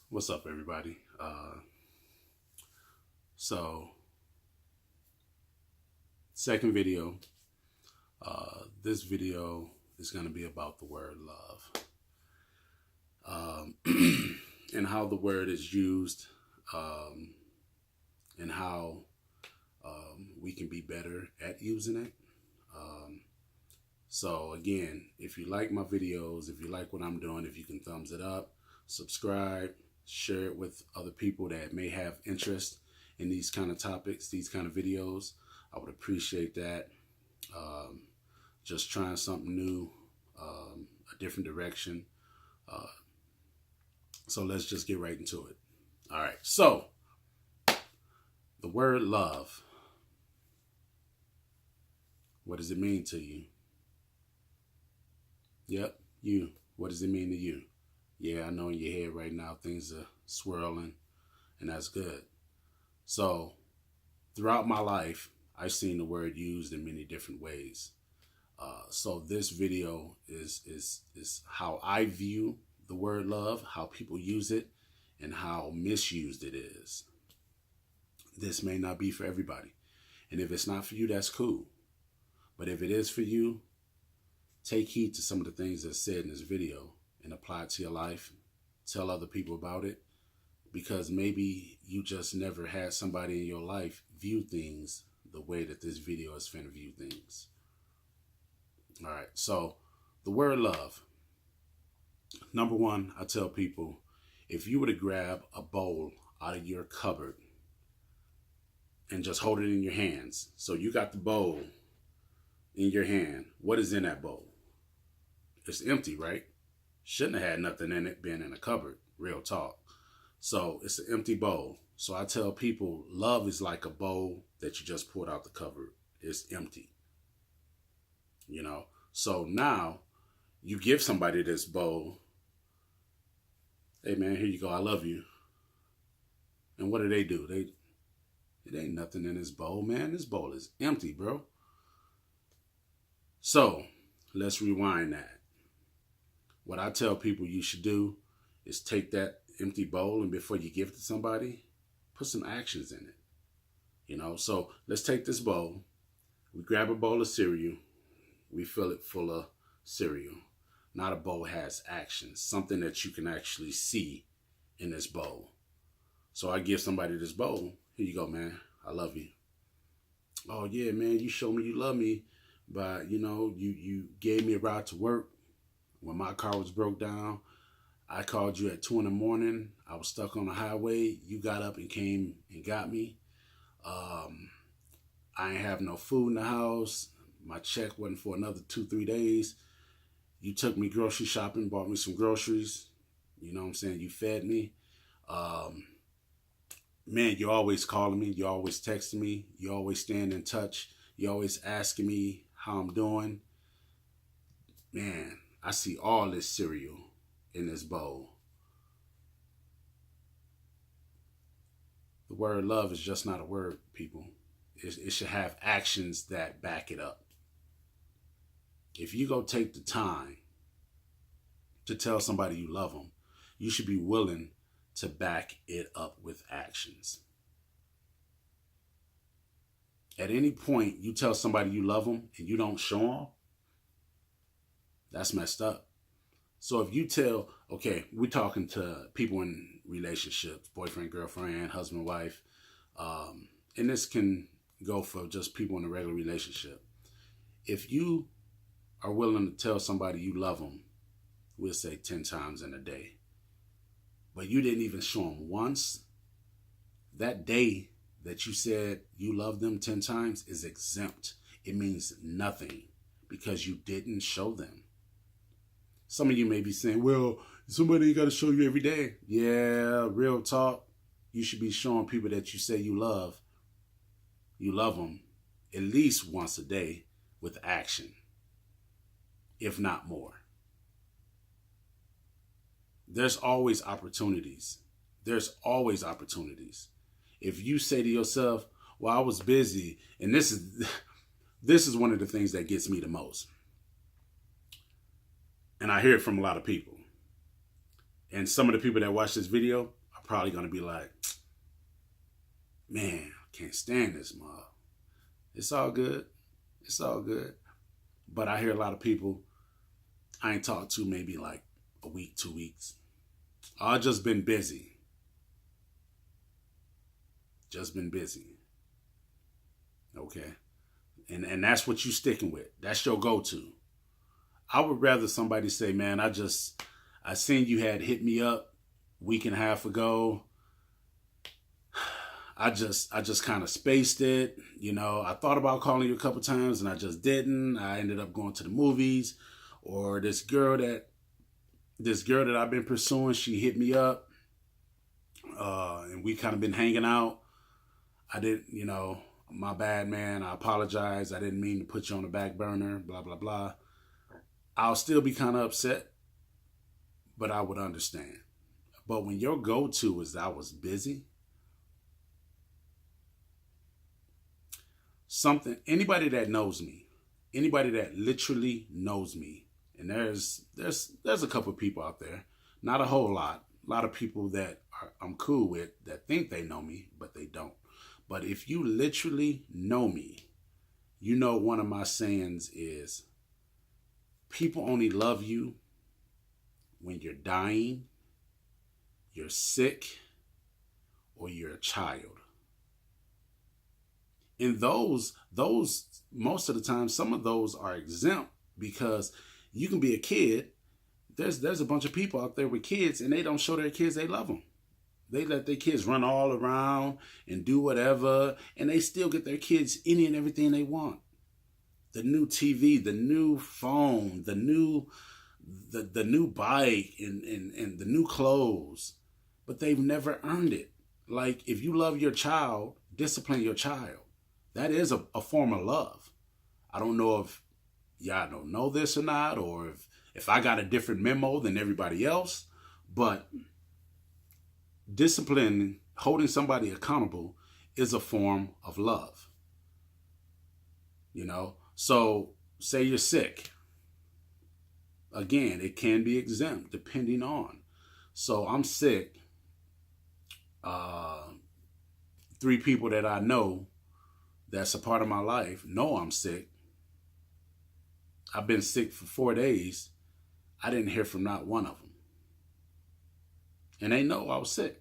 What's up, everybody? So, second video. This video is going to be about the word love and how the word is used and how we can be better at using it. So, again, if you like my videos, if you like what I'm doing, if you can thumbs it up, subscribe, share it with other people that may have interest in these kind of topics, these kind of videos. I would appreciate that. Just trying something new, a different direction. So let's just get right into it. All right. So the word love, what does it mean to you? Yep, you. What does it mean to you? Yeah, I know in your head right now things are swirling, and that's good. So throughout my life, I've seen the word used in many different ways. So this video is how I view the word love, how people use it, and how misused it is. This may not be for everybody. And if it's not for you, that's cool. But if it is for you, take heed to some of the things that's said in this video and apply it to your life. Tell other people about it, because maybe you just never had somebody in your life view things the way that this video is finna view things. All right, so the word love. Number one, I tell people, if you were to grab a bowl out of your cupboard and just hold it in your hands. So you got the bowl in your hand. What is in that bowl? It's empty, right? Shouldn't have had nothing in it being in a cupboard, real talk. So it's an empty bowl. So I tell people, love is like a bowl that you just pulled out the cupboard. It's empty. You know, so now you give somebody this bowl. Hey man, here you go. I love you. And what do? It ain't nothing in this bowl, man. This bowl is empty, bro. So let's rewind that. What I tell people you should do is take that empty bowl, and before you give it to somebody, put some actions in it. You know, so let's take this bowl. We grab a bowl of cereal. We fill it full of cereal. Now the bowl has actions, something that you can actually see in this bowl. So I give somebody this bowl. Here you go, man. I love you. Oh yeah, man, you show me you love me, but you gave me a ride to work when my car was broke down. I called you at 2 a.m. I was stuck on the highway. You got up and came and got me. I ain't have no food in the house. My check wasn't for another 2-3 days. You took me grocery shopping, bought me some groceries. You know what I'm saying? You fed me. Man, you're always calling me. You're always texting me. You're always staying in touch. You're always asking me how I'm doing. Man, I see all this cereal in this bowl. The word love is just not a word, people. It should have actions that back it up. If you go take the time to tell somebody you love them, you should be willing to back it up with actions. At any point you tell somebody you love them and you don't show them, that's messed up. So if you tell, okay, we're talking to people in relationships, boyfriend, girlfriend, husband, wife, and this can go for just people in a regular relationship. If you are willing to tell somebody you love them, we'll say 10 times in a day, but you didn't even show them once, that day that you said you love them 10 times is exempt. It means nothing because you didn't show them. Some of you may be saying, well, somebody got to show you every day. Yeah, real talk. You should be showing people that you say you love them at least once a day with action, if not more. There's always opportunities. There's always opportunities. If you say to yourself, well, I was busy, and this is one of the things that gets me the most. And I hear it from a lot of people. And some of the people that watch this video, probably going to be like, man, I can't stand this mug. It's all good. It's all good. But I hear a lot of people I ain't talked to maybe like a week, 2 weeks. I've just been busy. Just been busy. Okay. And that's what you sticking with. That's your go-to. I would rather somebody say, man, I seen you had hit me up a week and a half ago. I just kind of spaced it. You know, I thought about calling you a couple times and I just didn't. I ended up going to the movies. Or this girl that I've been pursuing, she hit me up. And we kind of been hanging out. I didn't, my bad, man. I apologize. I didn't mean to put you on the back burner, blah, blah, blah. I'll still be kind of upset, but I would understand. But when your go-to is I was busy, anybody that knows me, anybody that literally knows me, and there's a couple of people out there, not a whole lot, a lot of people that I'm cool with that think they know me, but they don't. But if you literally know me, you know one of my sayings is, people only love you when you're dying, you're sick, or you're a child. And those most of the time, some of those are exempt because you can be a kid. There's a bunch of people out there with kids and they don't show their kids they love them. They let their kids run all around and do whatever, and they still get their kids any and everything they want. The new TV, the new phone, the new bike, and the new clothes, but they've never earned it. Like, if you love your child, discipline your child. That is a form of love. I don't know if y'all don't know this or not, or if I got a different memo than everybody else, but discipline, holding somebody accountable, is a form of love. So say you're sick. Again, it can be exempt depending on. So I'm sick. 3 people that I know that's a part of my life know I'm sick. I've been sick for 4 days. I didn't hear from not one of them. And they know I was sick.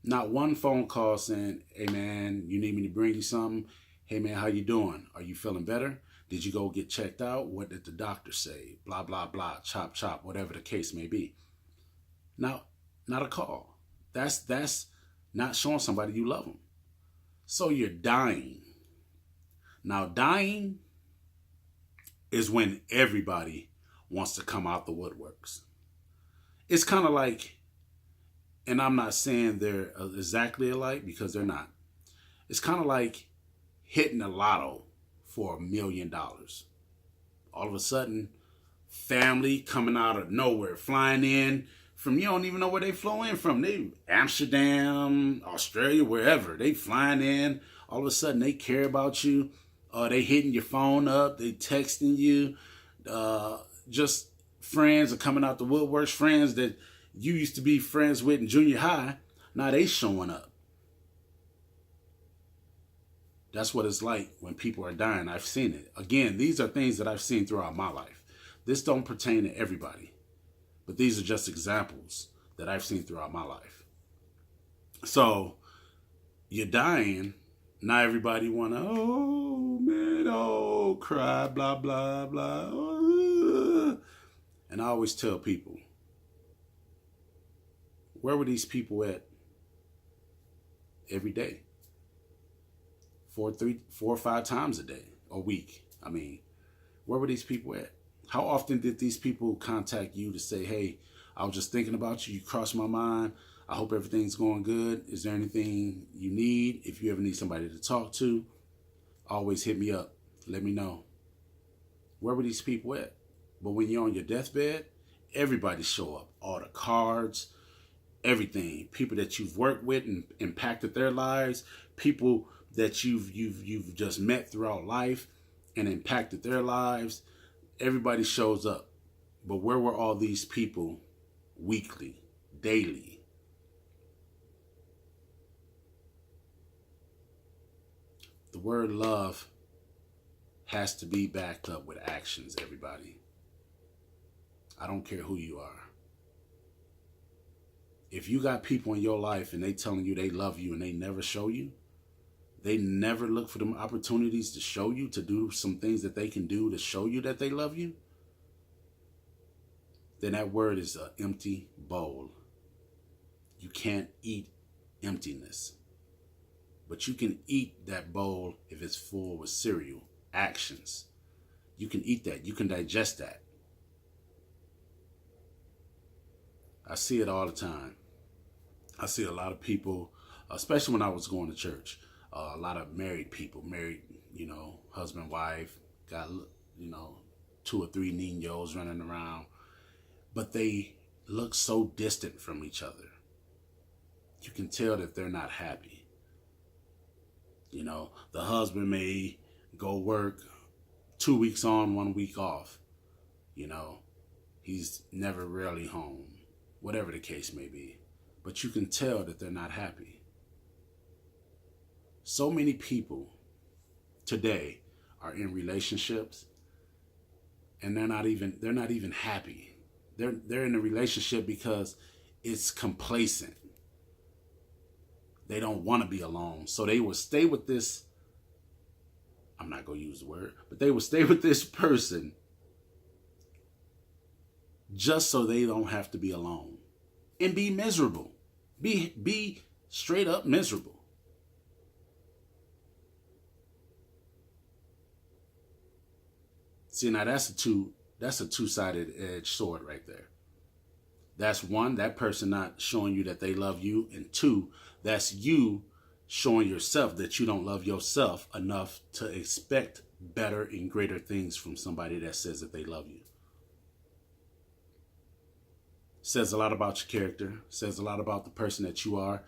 Not one phone call saying, hey man, you need me to bring you something? Hey man, how you doing? Are you feeling better? Did you go get checked out? What did the doctor say? Blah, blah, blah, chop, chop, whatever the case may be. Now, not a call. That's not showing somebody you love them. So you're dying. Now, dying is when everybody wants to come out the woodworks. It's kind of like, and I'm not saying they're exactly alike because they're not. It's kind of like hitting a lotto for $1 million. All of a sudden, family coming out of nowhere, flying in from, you don't even know where they flew in from. They Amsterdam, Australia, wherever. They flying in. All of a sudden, they care about you. They hitting your phone up. They texting you. Just friends are coming out the woodworks. Friends that you used to be friends with in junior high. Now they showing up. That's what it's like when people are dying. I've seen it. Again, these are things that I've seen throughout my life. This don't pertain to everybody. But these are just examples that I've seen throughout my life. So, you're dying. Not everybody want to, oh, man, oh, cry, blah, blah, blah. And I always tell people, where were these people at every day? 4 or 5 times a day, a week. I mean, where were these people at? How often did these people contact you to say, hey, I was just thinking about you. You crossed my mind. I hope everything's going good. Is there anything you need? If you ever need somebody to talk to, always hit me up. Let me know. Where were these people at? But when you're on your deathbed, everybody show up. All the cards, everything. People that you've worked with and impacted their lives. People that you've just met throughout life and impacted their lives. Everybody shows up. But where were all these people weekly, daily. The word love has to be backed up with actions, everybody. I don't care who you are. If you got people in your life and they telling you they love you and they never show you, they never look for them opportunities to show you, to do some things that they can do to show you that they love you, then that word is an empty bowl. You can't eat emptiness. But you can eat that bowl if it's full with cereal, actions. You can eat that. You can digest that. I see it all the time. I see a lot of people, especially when I was going to church, a lot of married people, husband, wife, got, 2 or 3 niños running around, but they look so distant from each other. You can tell that they're not happy. The husband may go work 2 weeks on, 1 week off. He's never really home, whatever the case may be. But you can tell that they're not happy. So many people today are in relationships and they're not even happy. They're in a relationship because it's complacent. They don't want to be alone. So they will stay with this, I'm not going to use the word, but they will stay with this person just so they don't have to be alone and be miserable. Be straight up miserable. See, now that's a two-sided edged sword right there. That's one, that person not showing you that they love you, and 2, that's you showing yourself that you don't love yourself enough to expect better and greater things from somebody that says that they love you. Says a lot about your character. Says a lot about the person that you are.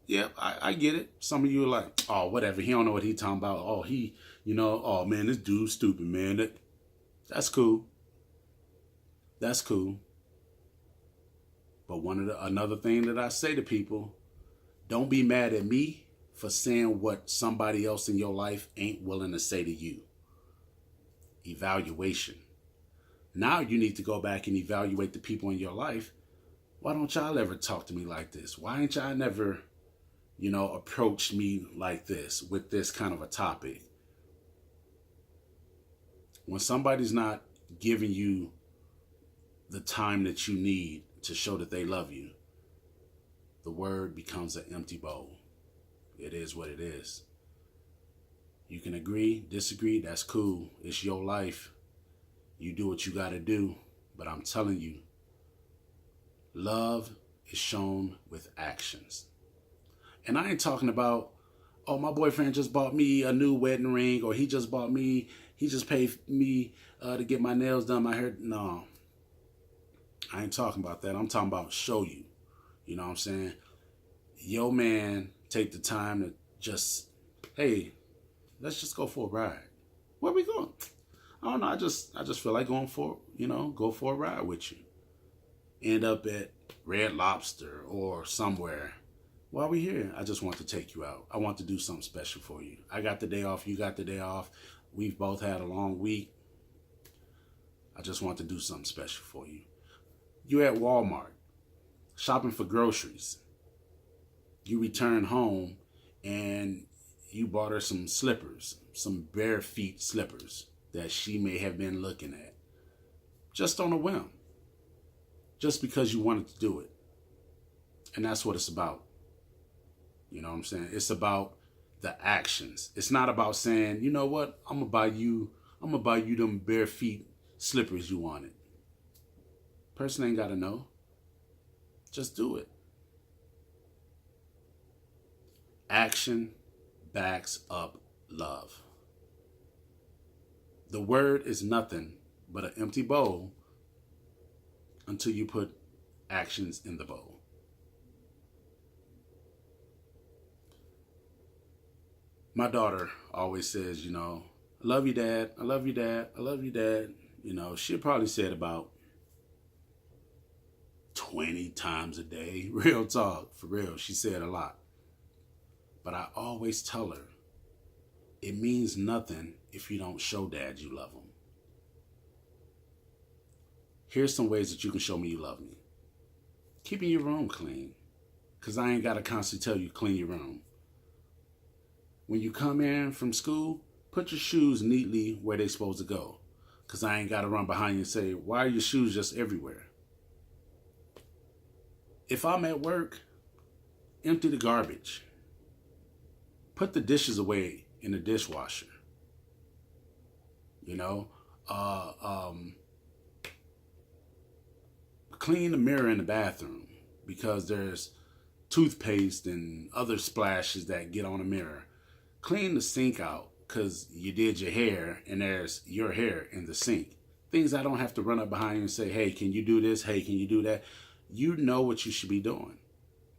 Yeah, I get it. Some of you are like, oh, whatever. He don't know what he talking about. Oh, oh, man, this dude's stupid, man. That's cool. That's cool. But another thing that I say to people, don't be mad at me for saying what somebody else in your life ain't willing to say to you. Evaluation. Now you need to go back and evaluate the people in your life. Why don't y'all ever talk to me like this? Why ain't y'all never, approached me like this with this kind of a topic? When somebody's not giving you the time that you need to show that they love you, the word becomes an empty bowl. It is what it is. You can agree, disagree, that's cool. It's your life. You do what you got to do. But I'm telling you, love is shown with actions. And I ain't talking about, oh, my boyfriend just bought me a new wedding ring, or he just paid me to get my nails done, my hair. No, I ain't talking about that. I'm talking about show you. You know what I'm saying? Yo, man, take the time to just, hey, let's just go for a ride. Where we going? I don't know. I just feel like go for a ride with you. End up at Red Lobster or somewhere. While we here, I just want to take you out. I want to do something special for you. I got the day off. You got the day off. We've both had a long week. I just want to do something special for you. You're at Walmart shopping for groceries. You return home and you bought her some slippers, some bare feet slippers that she may have been looking at. Just on a whim. Just because you wanted to do it. And that's what it's about. You know what I'm saying? It's about the actions. It's not about saying, you know what, I'm gonna buy you them bare feet slippers you wanted. Person ain't gotta know. Just do it. Action backs up love. The word is nothing but an empty bowl until you put actions in the bowl. My daughter always says, I love you, Dad. I love you, Dad. I love you, Dad. She'll probably say it about 20 times a day. Real talk, for real. She said a lot. But I always tell her, it means nothing if you don't show dad you love him. Here's some ways that you can show me you love me. Keeping your room clean. Because I ain't got to constantly tell you clean your room. When you come in from school, put your shoes neatly where they're supposed to go. Because I ain't got to run behind you and say, why are your shoes just everywhere? If I'm at work, empty the garbage. Put the dishes away in the dishwasher. You know, clean the mirror in the bathroom because there's toothpaste and other splashes that get on the mirror. Clean the sink out because you did your hair and there's your hair in the sink. Things I don't have to run up behind you and say, hey, can you do this? Hey, can you do that? You know what you should be doing.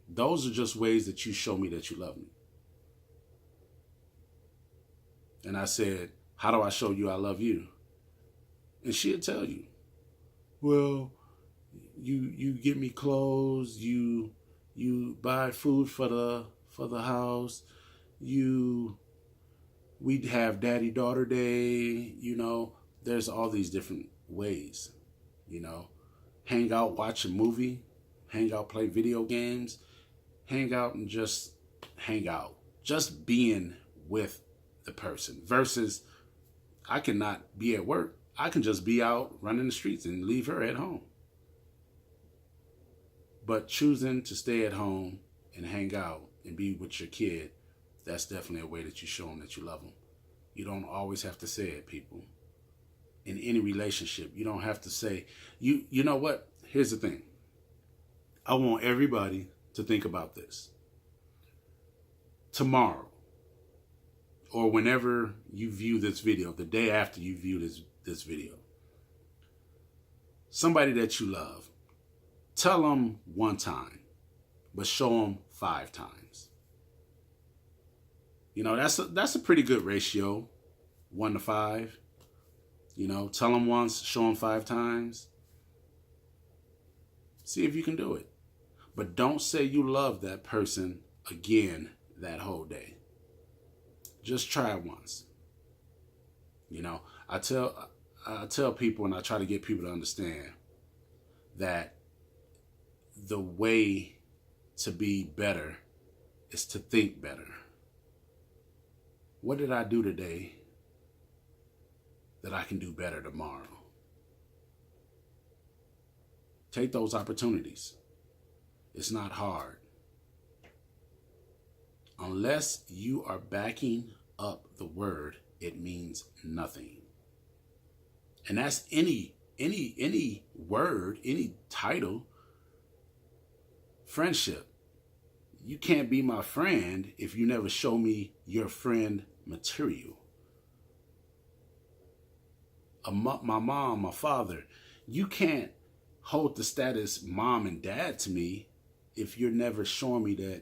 Those are just ways that you show me that you love me. And I said, how do I show you I love you? And she'll tell you, well, you get me clothes, you buy food for the house, we'd have daddy-daughter day, you know, there's all these different ways, you know. Hang out, watch a movie, hang out, play video games, hang out and just hang out. Just being with the person versus I cannot be at work. I can just be out running the streets and leave her at home. But choosing to stay at home and hang out and be with your kid, that's definitely a way that you show them that you love them. You don't always have to say it, people. In any relationship, you don't have to say, you know what? Here's the thing. I want everybody to think about this. Tomorrow, or whenever you view this video, the day after you view this video, somebody that you love, tell them one time, but show them 5 times. You know, that's a pretty good ratio, 1 to 5. You know, tell them once, show them 5 times. See if you can do it. But don't say you love that person again that whole day. Just try it once. You know, I tell people and I try to get people to understand that the way to be better is to think better. What did I do today that I can do better tomorrow? Take those opportunities. It's not hard. Unless you are backing up the word, it means nothing. And that's any word, any title. Friendship. You can't be my friend if you never show me your friend material. My mom, my father, you can't hold the status mom and dad to me if you're never showing me that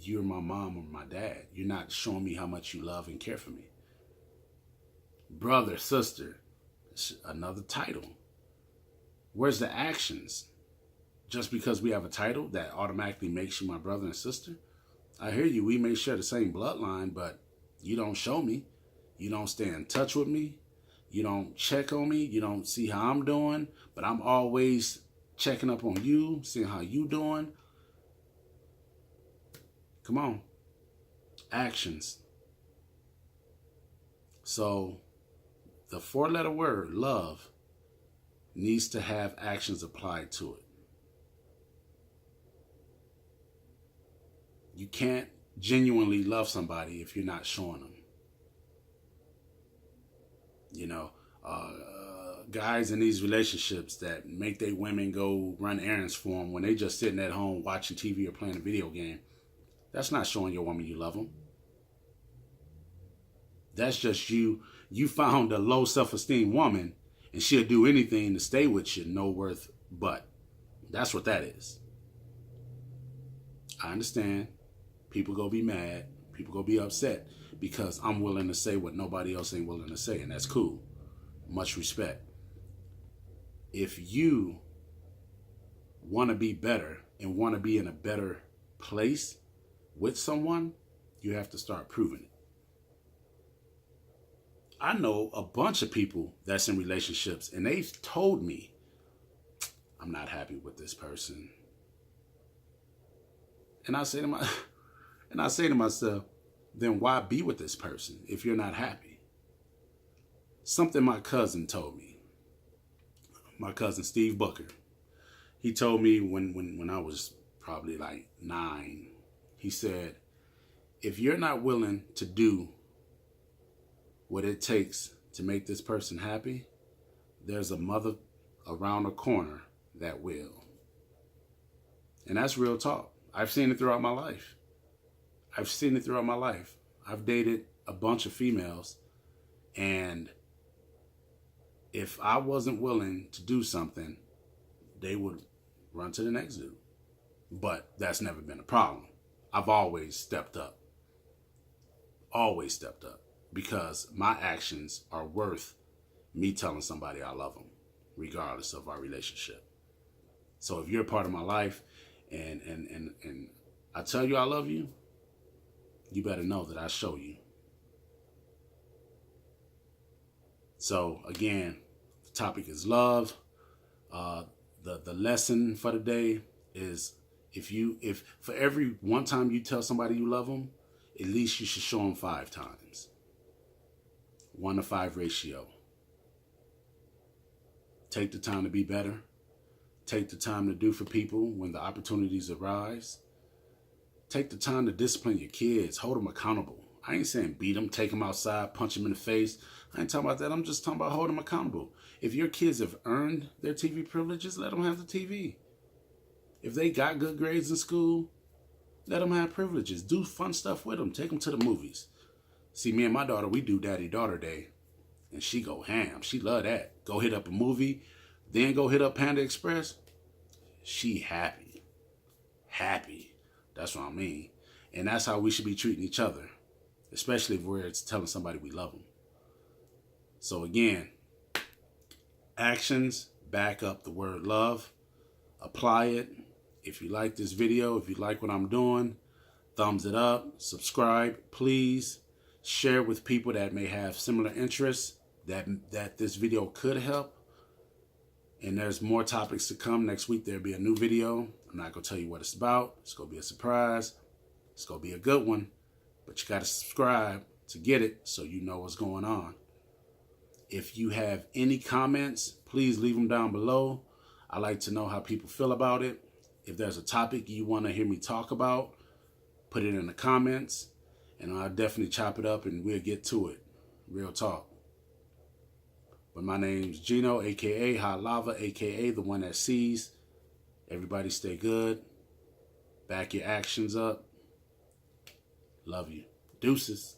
you're my mom or my dad. You're not showing me how much you love and care for me. Brother, sister, another title. Where's the actions? Just because we have a title that automatically makes you my brother and sister? I hear you, we may share the same bloodline, but you don't show me. You don't stay in touch with me. You don't check on me. You don't see how I'm doing, but I'm always checking up on you, seeing how you doing. Come on. Actions. So the 4-letter word, love, needs to have actions applied to it. You can't genuinely love somebody if you're not showing them. You know, guys in these relationships that make their women go run errands for them when they just sitting at home watching TV or playing a video game. That's not showing your woman you love them. That's just you found a low self-esteem woman and she'll do anything to stay with you, no worth but. That's what that is. I understand. People go be mad. People go be upset because I'm willing to say what nobody else ain't willing to say, and that's cool. Much respect. If you want to be better and want to be in a better place with someone, you have to start proving it. I know a bunch of people that's in relationships and they've told me, I'm not happy with this person. And I say to myself, then why be with this person if you're not happy? Something my cousin told me. My cousin Steve Booker. He told me when I was probably like 9, he said, if you're not willing to do what it takes to make this person happy, there's a mother around the corner that will. And that's real talk. I've seen it throughout my life. I've dated a bunch of females, and if I wasn't willing to do something, they would run to the next dude. But that's never been a problem. I've always stepped up. Because my actions are worth me telling somebody I love them, regardless of our relationship. So if you're a part of my life and I tell you I love you, you better know that I show you. So again, the topic is love. The lesson for the day is if for every one time you tell somebody you love them, at least you should show them 5 times. 1-to-5 ratio. Take the time to be better. Take the time to do for people when the opportunities arise. Take the time to discipline your kids. Hold them accountable. I ain't saying beat them, take them outside, punch them in the face. I ain't talking about that. I'm just talking about holding them accountable. If your kids have earned their TV privileges, let them have the TV. If they got good grades in school, let them have privileges. Do fun stuff with them. Take them to the movies. See, me and my daughter, we do Daddy-Daughter Day, and she go ham. She love that. Go hit up a movie, then go hit up Panda Express. She happy. Happy. That's what I mean. And that's how we should be treating each other, especially if we're telling somebody we love them. So again, actions back up the word love. Apply it. If you like this video, if you like what I'm doing, thumbs it up, subscribe, please. Share with people that may have similar interests that this video could help. And there's more topics to come. Next week, there'll be a new video. I'm not going to tell you what it's about. It's going to be a surprise. It's going to be a good one. But you got to subscribe to get it so you know what's going on. If you have any comments, please leave them down below. I like to know how people feel about it. If there's a topic you want to hear me talk about, put it in the comments. And I'll definitely chop it up and we'll get to it. Real talk. But my name's Gino, a.k.a. Hot Lava, a.k.a. the one that sees. Everybody stay good. Back your actions up. Love you. Deuces.